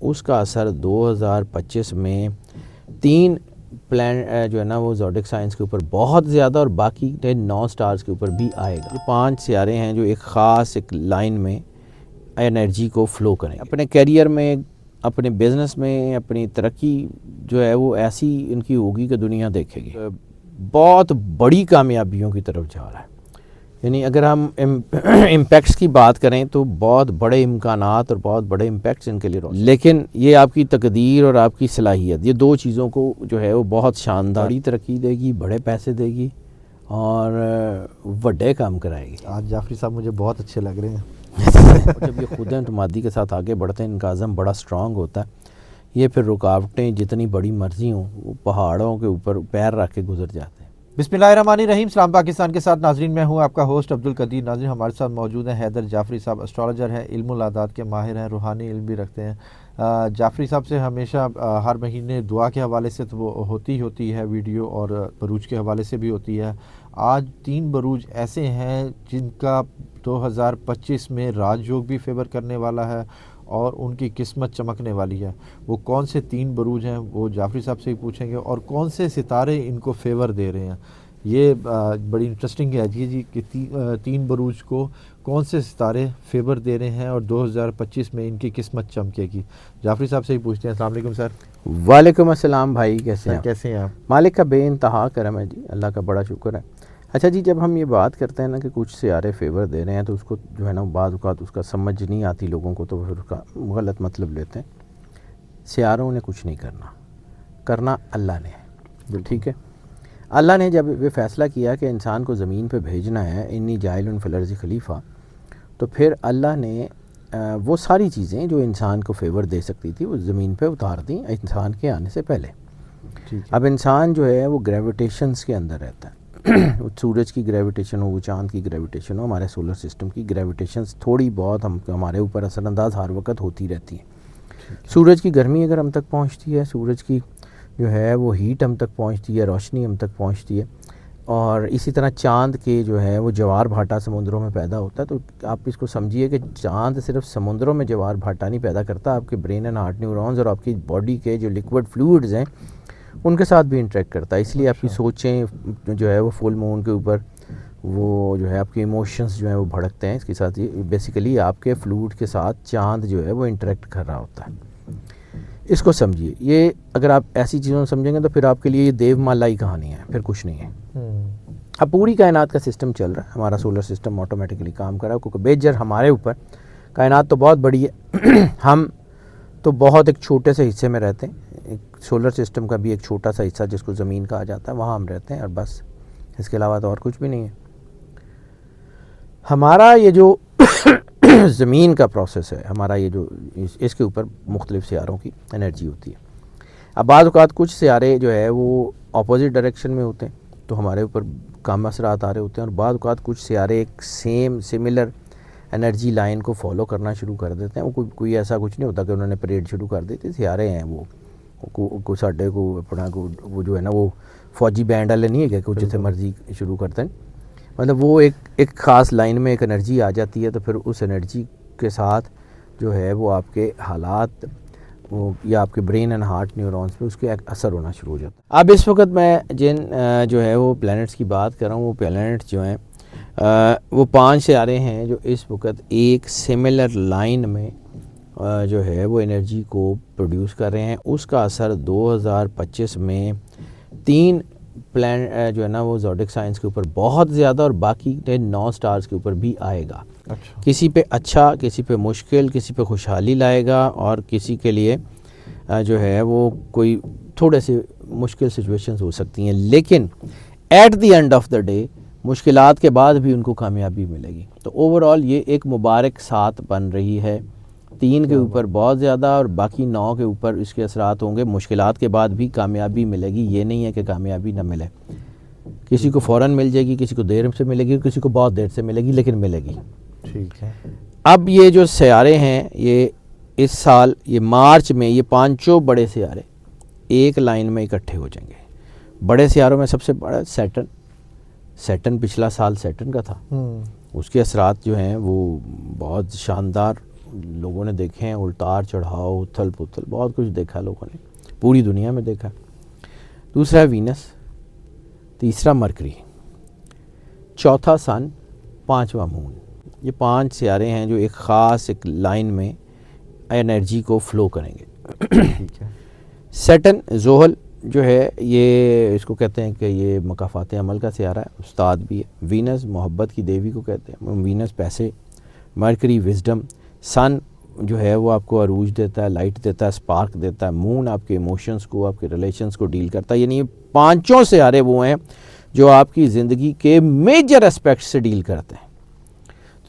اس کا اثر 2025 میں 3 پلانٹ جو ہے نا وہ زوڈک سائنس کے اوپر بہت زیادہ اور باقی 9 سٹارز کے اوپر بھی آئے گا۔ یہ 5 سیارے ہیں جو ایک خاص ایک لائن میں انرجی کو فلو کریں اپنے کیریئر میں، اپنے بزنس میں، اپنی ترقی جو ہے وہ ایسی ان کی ہوگی کہ دنیا دیکھے گی، بہت بڑی کامیابیوں کی طرف جا رہا ہے۔ یعنی اگر ہم امپیکٹس کی بات کریں تو بہت بڑے امکانات اور بہت بڑے امپیکٹس ان کے لیے روشن، لیکن یہ آپ کی تقدیر اور آپ کی صلاحیت، یہ 2 چیزوں کو جو ہے وہ بہت شاندار بڑی ترقی دے گی، بڑے پیسے دے گی اور بڑے کام کرائے گی۔ آج جعفری صاحب مجھے بہت اچھے لگ رہے ہیں۔ اور جب یہ خود اعتمادی کے ساتھ آگے بڑھتے ہیں، ان کا عزم بڑا سٹرانگ ہوتا ہے، یہ پھر رکاوٹیں جتنی بڑی مرضی ہوں وہ پہاڑوں کے اوپر پیر رکھ کے گزر جاتے ہیں۔ بسم اللہ الرحمن الرحیم، سلام پاکستان کے ساتھ ناظرین، میں ہوں آپ کا ہوسٹ عبدالقدیر۔ ناظرین ہمارے ساتھ موجود ہیں حیدر جعفری صاحب، اسٹرالوجر ہیں، علم العادات کے ماہر ہیں، روحانی علم بھی رکھتے ہیں۔ جعفری صاحب سے ہمیشہ ہر مہینے دعا کے حوالے سے تو وہ ہوتی ہے ویڈیو، اور بروج کے حوالے سے بھی ہوتی ہے۔ آج 3 بروج ایسے ہیں جن کا 2025 میں راج یوگ بھی فیور کرنے والا ہے اور ان کی قسمت چمکنے والی ہے۔ وہ کون سے 3 بروج ہیں وہ جعفری صاحب سے ہی پوچھیں گے، اور کون سے ستارے ان کو فیور دے رہے ہیں۔ یہ بڑی انٹرسٹنگ ہے جی کہ 3 بروج کو کون سے ستارے فیور دے رہے ہیں اور 2025 میں ان کی قسمت چمکے گی۔ جعفری صاحب سے ہی پوچھتے ہیں۔ السلام علیکم سر۔ وعلیکم السلام بھائی، کیسے ہیں؟ کیسے ہیں آپ؟ مالک کا بے انتہا کرم ہے جی، اللہ کا بڑا شکر ہے۔ اچھا جی، جب ہم یہ بات کرتے ہیں نا کہ کچھ سیارے فیور دے رہے ہیں تو اس کو جو ہے نا بعض اوقات اس کا سمجھ نہیں آتی لوگوں کو، تو پھر اس کا غلط مطلب لیتے ہیں۔ سیاروں نے کچھ نہیں کرنا اللہ نے ہے، ٹھیک ہے۔ اللہ نے جب یہ فیصلہ کیا کہ انسان کو زمین پہ بھیجنا ہے، انی جاعل فی الارض خلیفہ، تو پھر اللہ نے وہ ساری چیزیں جو انسان کو فیور دے سکتی تھی وہ زمین پہ اتار دیں انسان کے آنے سے پہلے۔ اب انسان جو ہے وہ گریویٹیشنز کے اندر رہتا ہے، سورج کی گریویٹیشن ہو، چاند کی گریویٹیشن ہو، ہمارے سولر سسٹم کی گریویٹیشنز تھوڑی بہت ہمارے اوپر اثر انداز ہر وقت ہوتی رہتی ہیں۔ سورج کی گرمی اگر ہم تک پہنچتی ہے، سورج کی جو ہے وہ ہیٹ ہم تک پہنچتی ہے، روشنی ہم تک پہنچتی ہے، اور اسی طرح چاند کے جو ہے وہ جوار بھاٹا سمندروں میں پیدا ہوتا ہے۔ تو آپ اس کو سمجھیے کہ چاند صرف سمندروں میں جوار بھاٹا نہیں پیدا کرتا، آپ کے برین اینڈ ہارٹ نیورونز اور آپ کی باڈی کے جو لیکوڈ فلوئڈز ہیں ان کے ساتھ بھی انٹریکٹ کرتا ہے۔ اس لیے آپ کی سوچیں جو ہے وہ فل مون کے اوپر وہ جو ہے آپ کے ایموشنز جو ہیں وہ بھڑکتے ہیں، اس کے ساتھ یہ بیسیکلی آپ کے فلوئڈ کے ساتھ چاند جو ہے وہ انٹریکٹ کر رہا ہوتا ہے۔ اس کو سمجھیے، یہ اگر آپ ایسی چیزوں کو سمجھیں گے تو پھر آپ کے لیے یہ دیو مالائی کہانی ہے، پھر کچھ نہیں ہے۔ اب پوری کائنات کا سسٹم چل رہا ہے، ہمارا سولر سسٹم آٹومیٹکلی کام کر رہا ہے، کیونکہ بیجر ہمارے اوپر کائنات تو بہت بڑی ہے، ہم تو بہت ایک چھوٹے سے حصے میں رہتے ہیں، ایک سولر سسٹم کا بھی ایک چھوٹا سا حصہ جس کو زمین کہا جاتا ہے، وہاں ہم رہتے ہیں، اور بس اس کے علاوہ تو اور کچھ بھی نہیں ہے۔ ہمارا یہ جو زمین کا پروسیس ہے، ہمارا یہ جو اس کے اوپر مختلف سیاروں کی انرجی ہوتی ہے۔ اب بعض اوقات کچھ سیارے جو ہے وہ اپوزٹ ڈائریکشن میں ہوتے ہیں تو ہمارے اوپر کم اثرات آ رہے ہوتے ہیں، اور بعض اوقات کچھ سیارے ایک سملر انرجی لائن کو فالو کرنا شروع کر دیتے ہیں۔ وہ کوئی ایسا کچھ نہیں ہوتا کہ انہوں نے پریڈ شروع کر دی تھی، سیارے ہیں وہ ساڈے کو اپنا وہ جو ہے نا وہ فوجی بینڈ والے نہیں ہے کہ جیسے مرضی شروع کرتے ہیں، مطلب وہ ایک خاص لائن میں ایک انرجی آ جاتی ہے، تو پھر اس انرجی کے ساتھ جو ہے وہ آپ کے حالات یا آپ کے برین اینڈ ہارٹ نیورونز پہ اس کے اثر ہونا شروع ہو جاتا ہے۔ اب اس وقت میں جن جو ہے وہ پلینٹس کی بات کر رہا ہوں، وہ پلینٹس جو ہیں وہ 5 سیارے ہیں جو اس وقت ایک سملر لائن میں جو ہے وہ انرجی کو پروڈیوس کر رہے ہیں۔ اس کا اثر 2025 میں 3 پلانٹ جو ہے نا وہ زوڈک سائنس کے اوپر بہت زیادہ اور باقی 9 سٹارز کے اوپر بھی آئے گا۔ کسی پہ اچھا، کسی پہ مشکل، کسی پہ خوشحالی لائے گا، اور کسی کے لیے جو ہے وہ کوئی تھوڑے سے مشکل سچویشنز ہو سکتی ہیں، لیکن at the end of the day مشکلات کے بعد بھی ان کو کامیابی ملے گی۔ تو اوورآل یہ ایک مبارک سات بن رہی ہے، 3 کے اوپر بہت زیادہ اور باقی 9 کے اوپر اس کے اثرات ہوں گے۔ مشکلات کے بعد بھی کامیابی ملے گی، یہ نہیں ہے کہ کامیابی نہ ملے، کسی کو فوراً مل جائے گی، کسی کو دیر سے ملے گی، کسی کو بہت دیر سے ملے گی، لیکن ملے گی۔ ٹھیک ہے۔ اب یہ جو سیارے ہیں یہ اس سال یہ مارچ میں یہ 5 بڑے سیارے ایک لائن میں اکٹھے ہو جائیں گے۔ بڑے سیاروں میں سب سے بڑا سیٹرن پچھلا سال سیٹرن کا تھا، اس کے اثرات جو ہیں وہ بہت شاندار لوگوں نے دیکھے ہیں، التار چڑھاؤ، اتھل پتھل، بہت کچھ دیکھا لوگوں نے، پوری دنیا میں دیکھا۔ دوسرا ہے وینس، تیسرا مرکری، چوتھا سن، پانچواں مون۔ یہ 5 سیارے ہیں جو ایک خاص ایک لائن میں انرجی کو فلو کریں گے۔ ٹھیک ہے۔ سیٹن، زحل جو ہے یہ اس کو کہتے ہیں کہ یہ مکافات عمل کا سیارہ ہے، استاد بھی ہے۔ وینس محبت کی دیوی کو کہتے ہیں، وینس پیسے۔ Mercury wisdom. سن جو ہے وہ آپ کو عروج دیتا ہے، لائٹ دیتا ہے، سپارک دیتا ہے۔ مون آپ کے ایموشنز کو، آپ کے ریلیشنز کو ڈیل کرتا ہے۔ یعنی یہ 5 سیارے وہ ہیں جو آپ کی زندگی کے میجر اسپیکٹ سے ڈیل کرتے ہیں۔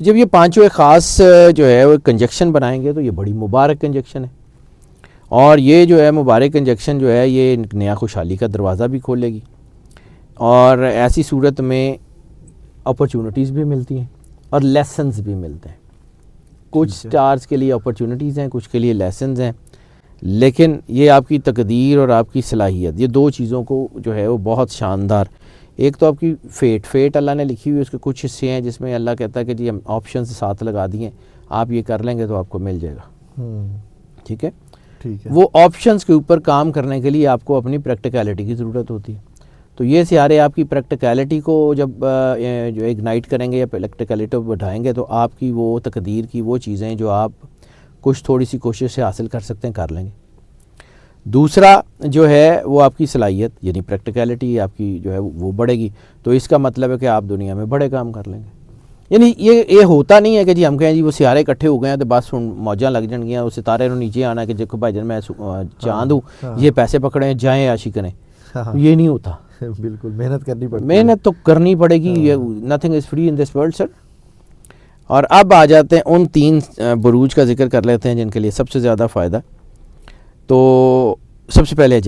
تو جب یہ 5 ایک خاص جو ہے وہ کنجکشن بنائیں گے تو یہ بڑی مبارک کنجکشن ہے، اور یہ جو ہے مبارک کنجکشن جو ہے یہ نیا خوشحالی کا دروازہ بھی کھولے گی، اور ایسی صورت میں اپرچونٹیز بھی ملتی ہیں اور لیسنز بھی ملتے ہیں۔ کچھ سٹارز کے لیے اپرچونٹیز ہیں، کچھ کے لیے لیسنز ہیں، لیکن یہ آپ کی تقدیر اور آپ کی صلاحیت، یہ 2 چیزوں کو جو ہے وہ بہت شاندار، ایک تو آپ کی فیٹ اللہ نے لکھی ہوئی، اس کے کچھ حصے ہیں جس میں اللہ کہتا ہے کہ جی ہم آپشنز ساتھ لگا دیے، آپ یہ کر لیں گے تو آپ کو مل جائے گا۔ ٹھیک ہے، ٹھیک ہے۔ وہ آپشنز کے اوپر کام کرنے کے لیے آپ کو اپنی پریکٹیکلٹی کی ضرورت ہوتی ہے۔ تو یہ سیارے آپ کی پریکٹیکلٹی کو جب جو اگنائٹ کریں گے یا پریکٹیکلٹی کو بٹھائیں گے تو آپ کی وہ تقدیر کی وہ چیزیں جو آپ کچھ تھوڑی سی کوشش سے حاصل کر سکتے ہیں کر لیں گے۔ دوسرا جو ہے وہ آپ کی صلاحیت یعنی پریکٹیکلٹی آپ کی جو ہے وہ بڑھے گی، تو اس کا مطلب ہے کہ آپ دنیا میں بڑے کام کر لیں گے۔ یعنی یہ ہوتا نہیں ہے کہ جی ہم کہیں جی وہ سیارے اکٹھے ہو گئے ہیں تو بس موجاں لگ جان گیا، وہ ستارے نے نیچے آنا کہ دیکھو بھائی جان میں چاند ہوں، یہ پیسے پکڑیں جائیں عاشی کریں، یہ نہیں ہوتا۔ بالکل محنت کرنی پڑتی ہے، محنت تو کرنی پڑے گی، nothing is free in this world sir. اور اب آ جاتے ہیں ان 3 بروج کا ذکر کر لیتے ہیں جن کے لیے سب سے زیادہ فائدہ۔ تو سب سے پہلے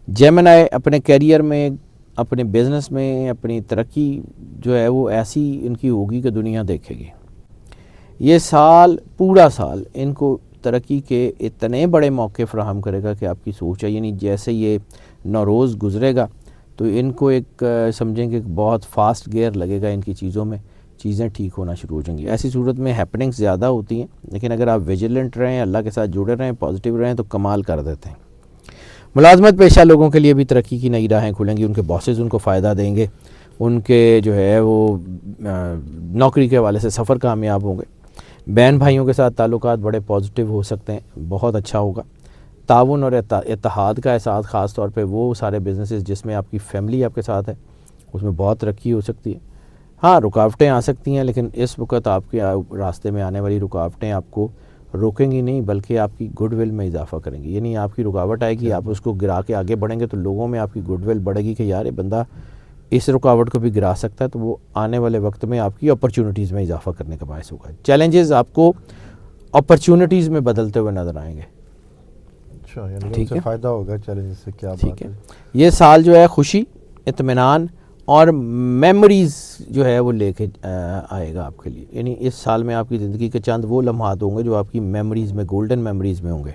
جیمنائی اپنے کیریئر میں، اپنے بزنس میں، اپنی ترقی جو ہے وہ ایسی ان کی ہوگی کہ دنیا دیکھے گی۔ یہ سال پورا سال ان کو ترقی کے اتنے بڑے موقع فراہم کرے گا کہ آپ کی سوچ ہے، یعنی جیسے یہ نوروز گزرے گا تو ان کو ایک سمجھیں کہ بہت فاسٹ گیئر لگے گا ان کی چیزوں میں، چیزیں ٹھیک ہونا شروع ہو جائیں گی۔ ایسی صورت میں ہیپننگز زیادہ ہوتی ہیں، لیکن اگر آپ ویجیلنٹ رہیں، اللہ کے ساتھ جڑے رہیں، پازیٹیو رہیں تو کمال کر دیتے ہیں۔ ملازمت پیشہ لوگوں کے لیے بھی ترقی کی نئی راہیں کھلیں گی، ان کے باسز ان کو فائدہ دیں گے، ان کے جو ہے وہ نوکری کے حوالے سے سفر کامیاب ہوں گے۔ بہن بھائیوں کے ساتھ تعلقات بڑے پازیٹیو ہو سکتے ہیں، بہت اچھا ہوگا۔ تعاون اور اتحاد کا احساس، خاص طور پہ وہ سارے بزنسز جس میں آپ کی فیملی آپ کے ساتھ ہے، اس میں بہت ترقی ہو سکتی ہے۔ ہاں رکاوٹیں آ سکتی ہیں، لیکن اس وقت آپ کے راستے میں آنے والی رکاوٹیں آپ کو روکیں گی نہیں بلکہ آپ کی گڈ ول میں اضافہ کریں گی۔ یعنی آپ کی رکاوٹ آئے گی، آپ اس کو گرا کے آگے بڑھیں گے تو لوگوں میں آپ کی گڈ ول بڑھے گی کہ یار یہ بندہ اس رکاوٹ کو بھی گرا سکتا ہے، تو وہ آنے والے وقت میں آپ کی اپرچونٹیز میں اضافہ کرنے کا باعث ہوگا۔ چیلنجز آپ کو اپرچونٹیز میں بدلتے ہوئے نظر آئیں گے۔ اچھا، یعنی ٹھیک ان سے ہے، فائدہ ہوگا چیلنج سے، کیا ٹھیک بات ہے۔ ہے۔ یہ سال جو ہے خوشی، اطمینان اور میموریز جو ہے وہ لے کے آئے گا آپ کے لیے۔ یعنی اس سال میں آپ کی زندگی کے چند وہ لمحات ہوں گے جو آپ کی میموریز میں، گولڈن میموریز میں ہوں گے۔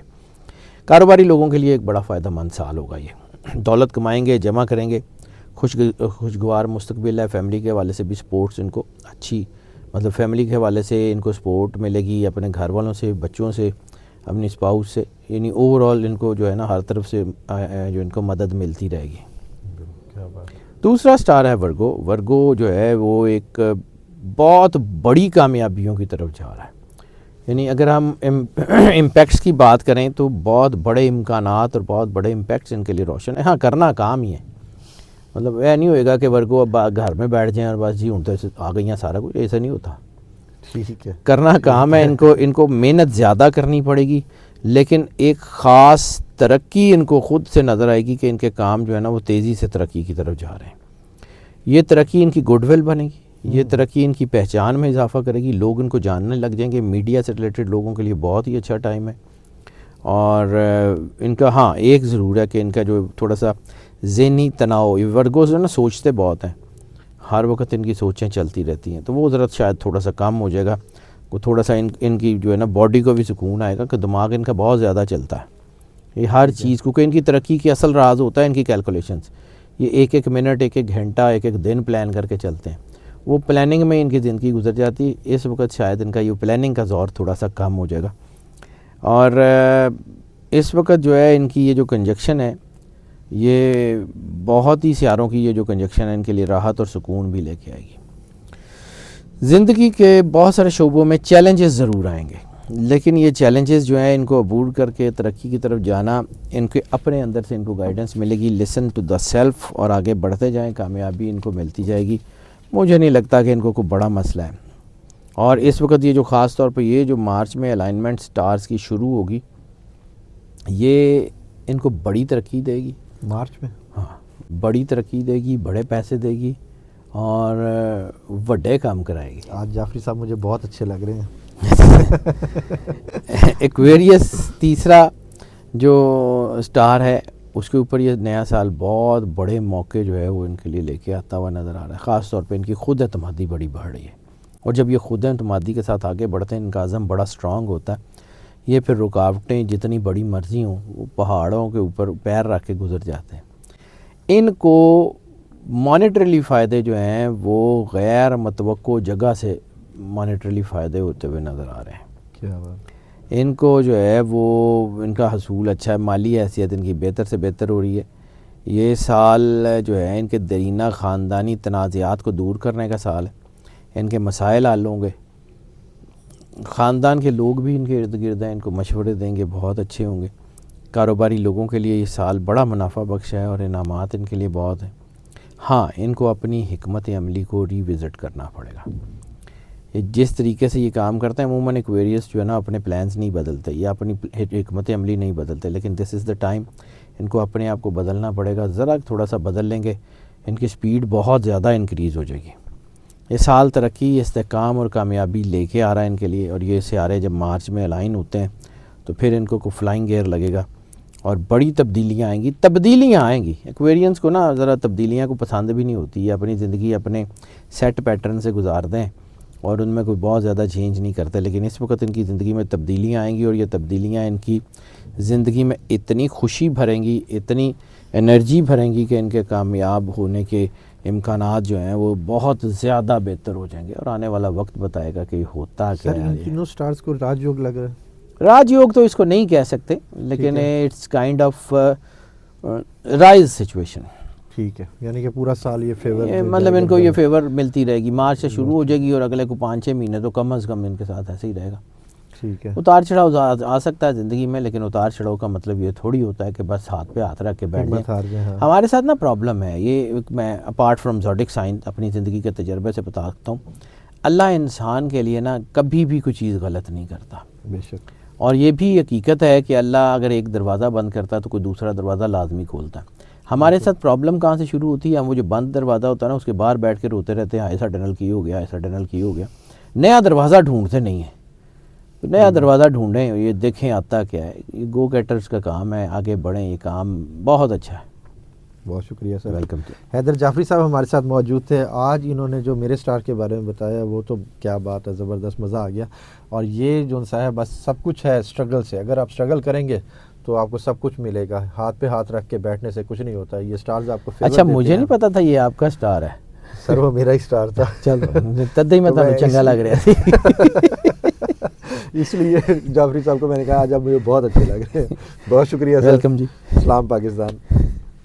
کاروباری لوگوں کے لیے ایک بڑا فائدہ مند سال ہوگا یہ، دولت کمائیں گے، جمع کریں گے، خوشگوار مستقبل ہے۔ فیملی کے حوالے سے بھی سپورٹس ان کو اچھی، مطلب فیملی کے حوالے سے ان کو سپورٹ ملے گی، اپنے گھر والوں سے، بچوں سے، اپنی اسپاؤس سے، یعنی اوور آل ان کو جو ہے نا ہر طرف سے جو ان کو مدد ملتی رہے گی۔ کیا بات ہے۔ دوسرا سٹار ہے ورگو۔ ورگو جو ہے وہ ایک بہت بڑی کامیابیوں کی طرف جا رہا ہے۔ یعنی اگر ہم امپیکٹس کی بات کریں تو بہت بڑے امکانات اور بہت بڑے امپیکٹس ان کے لیے روشن ہے۔ ہاں کرنا کام ہی ہے، مطلب یہ نہیں ہوئے گا کہ ورگو اب گھر میں بیٹھ جائیں اور بس جی ہوں تو آ گئی ہیں سارا کچھ، ایسا نہیں ہوتا۔ ٹھیک ہے، کرنا کام ہے، ان کو محنت زیادہ کرنی پڑے گی، لیکن ایک خاص ترقی ان کو خود سے نظر آئے گی کہ ان کے کام جو ہے نا وہ تیزی سے ترقی کی طرف جا رہے ہیں۔ یہ ترقی ان کی گڈ ول بنے گی، یہ ترقی ان کی پہچان میں اضافہ کرے گی، لوگ ان کو جاننے لگ جائیں گے۔ میڈیا سے ریلیٹڈ لوگوں کے لیے بہت ہی اچھا ٹائم ہے۔ اور ان کا ہاں ایک ضرور ہے کہ ان کا جو تھوڑا سا ذہنی تناؤ، یہ ورگوز جو ہے نا سوچتے بہت ہیں، ہر وقت ان کی سوچیں چلتی رہتی ہیں، تو وہ ضرورت شاید تھوڑا سا کم ہو جائے گا، وہ تھوڑا سا ان کی جو ہے نا باڈی کو بھی سکون آئے گا کہ دماغ ان کا بہت زیادہ چلتا ہے، یہ ہر چیز، کیونکہ ان کی ترقی کی اصل راز ہوتا ہے ان کی کیلکولیشنز، یہ ایک ایک منٹ، ایک ایک گھنٹہ، ایک ایک دن پلان کر کے چلتے ہیں، وہ پلاننگ میں ان کی زندگی گزر جاتی ہے. اس وقت شاید ان کا یہ پلاننگ کا زور تھوڑا سا کم ہو جائے گا. اور اس وقت جو ہے ان کی یہ جو کنجکشن ہے یہ بہت ہی سیاروں کی یہ جو کنجکشن ہے ان کے لیے راحت اور سکون بھی لے کے آئے گی. زندگی کے بہت سارے شعبوں میں چیلنجز ضرور آئیں گے, لیکن یہ چیلنجز جو ہیں ان کو عبور کر کے ترقی کی طرف جانا, ان کے اپنے اندر سے ان کو گائیڈنس ملے گی. لسن ٹو دا سیلف, اور آگے بڑھتے جائیں, کامیابی ان کو ملتی جائے گی. مجھے نہیں لگتا کہ ان کو کوئی بڑا مسئلہ ہے. اور اس وقت یہ جو خاص طور پہ یہ جو مارچ میں الائنمنٹ سٹارز کی شروع ہوگی یہ ان کو بڑی ترقی دے گی. مارچ میں ہاں, بڑی ترقی دے گی, بڑے پیسے دے گی اور بڑے کام کرائے گی. آج جعفری صاحب مجھے بہت اچھے لگ رہے ہیں. ایکویریس تیسرا جو سٹار ہے اس کے اوپر یہ نیا سال بہت بڑے موقع جو ہے وہ ان کے لیے لے کے آتا ہوا نظر آ رہا ہے. خاص طور پہ ان کی خود اعتمادی بڑی بڑھ رہی ہے, اور جب یہ خود اعتمادی کے ساتھ آگے بڑھتے ہیں ان کا عزم بڑا سٹرانگ ہوتا ہے. یہ پھر رکاوٹیں جتنی بڑی مرضی ہوں وہ پہاڑوں کے اوپر پیر رکھ کے گزر جاتے ہیں. ان کو مانیٹریلی فائدے جو ہیں وہ غیر متوقع جگہ سے مانیٹریلی فائدے ہوتے ہوئے نظر آ رہے ہیں. کیا بات. ان کو جو ہے وہ ان کا حصول اچھا ہے, مالی حیثیت ان کی بہتر سے بہتر ہو رہی ہے. یہ سال جو ہے ان کے درینہ خاندانی تنازعات کو دور کرنے کا سال ہے. ان کے مسائل حل ہوں گے, خاندان کے لوگ بھی ان کے ارد گرد ہیں, ان کو مشورے دیں گے, بہت اچھے ہوں گے. کاروباری لوگوں کے لیے یہ سال بڑا منافع بخش ہے اور انعامات ان کے لیے بہت ہیں. ہاں, ان کو اپنی حکمت عملی کو ری وزٹ کرنا پڑے گا. جس طریقے سے یہ کام کرتے ہیں عموماً ایکویریس جو ہے نا اپنے پلانز نہیں بدلتے یا اپنی حکمت عملی نہیں بدلتے, لیکن دس از دا ٹائم ان کو اپنے آپ کو بدلنا پڑے گا. ذرا تھوڑا سا بدل لیں گے ان کی سپیڈ بہت زیادہ انکریز ہو جائے گی. یہ سال ترقی, استحکام اور کامیابی لے کے آ رہا ہے ان کے لیے. اور یہ سیارے جب مارچ میں الائن ہوتے ہیں تو پھر ان کو فلائنگ گیئر لگے گا اور بڑی تبدیلیاں آئیں گی. ایکویرینس کو نا ذرا تبدیلیاں کو پسند بھی نہیں ہوتی. یہ اپنی زندگی اپنے سیٹ پیٹرن سے گزار دیں اور ان میں کوئی بہت زیادہ چینج نہیں کرتے, لیکن اس وقت ان کی زندگی میں تبدیلیاں آئیں گی اور یہ تبدیلیاں ان کی زندگی میں اتنی خوشی بھریں گی, اتنی انرجی بھریں گی کہ ان کے کامیاب ہونے کے امکانات جو ہیں وہ بہت زیادہ بہتر ہو جائیں گے. اور آنے والا وقت بتائے گا کہ یہ ہوتا کیا سر, ہے. ان تینوں سٹارز کو راج یوگ لگ رہا ہے. راج یوگ تو اس کو نہیں کہہ سکتے, لیکن it's kind of rise situation. ٹھیک ہے, یعنی کہ پورا سال یہ فیور, مطلب ان کو یہ فیور ملتی رہے گی. مارچ سے شروع ہو جائے گی اور اگلے کو 5-6 مہینے تو کم از کم ان کے ساتھ ایسے ہی رہے گا. ٹھیک ہے. اتار چڑھاؤ آ سکتا ہے زندگی میں, لیکن اتار چڑھاؤ کا مطلب یہ تھوڑی ہوتا ہے کہ بس ہاتھ پہ ہاتھ رکھ کے بیٹھ جائیں. ہمارے ساتھ نا پرابلم ہے یہ, میں اپارٹ فرام زوڈک سائن اپنی زندگی کے تجربے سے بتا سکتا ہوں, اللہ انسان کے لیے نا کبھی بھی کوئی چیز غلط نہیں کرتا. بے شک. اور یہ بھی حقیقت ہے کہ اللہ اگر ایک دروازہ بند کرتا ہے تو کوئی دوسرا دروازہ لازمی کھولتا ہے. ہمارے ساتھ پرابلم کہاں سے شروع ہوتی ہے, ہم وہ جو بند دروازہ ہوتا ہے نا اس کے باہر بیٹھ کے روتے رہتے ہیں, ایسا ٹنل کی ہو گیا, ایسا ٹنل کی ہو گیا. نیا دروازہ ڈھونڈتے نہیں ہیں. نیا دروازہ ڈھونڈیں, یہ دیکھیں آتا کیا ہے. یہ گو گیٹرز کا کام ہے, آگے بڑھیں, یہ کام بہت اچھا ہے. بہت شکریہ سر. ویلکم. حیدر جعفری صاحب ہمارے ساتھ موجود تھے. آج انہوں نے جو میرے سٹار کے بارے میں بتایا وہ تو کیا بات ہے, زبردست, مزہ آ گیا. اور یہ جو ہے بس سب کچھ ہے اسٹرگل سے. اگر آپ اسٹرگل کریں گے تو آپ کو سب کچھ ملے گا. ہاتھ پہ ہاتھ رکھ کے بیٹھنے سے کچھ نہیں ہوتا. یہ سٹارز آپ کو فیور اچھا, مجھے نہیں پتا تھا یہ آپ کا سٹار ہے. سر وہ میرا ہی سٹار تھا. چلو تدھی میں تو چنگا لگ رہا تھی. اس لیے جعفری صاحب کو میں نے کہا آج آپ مجھے بہت اچھے لگ رہے ہیں. بہت شکریہ سر. ویلکم جی. اسلام پاکستان.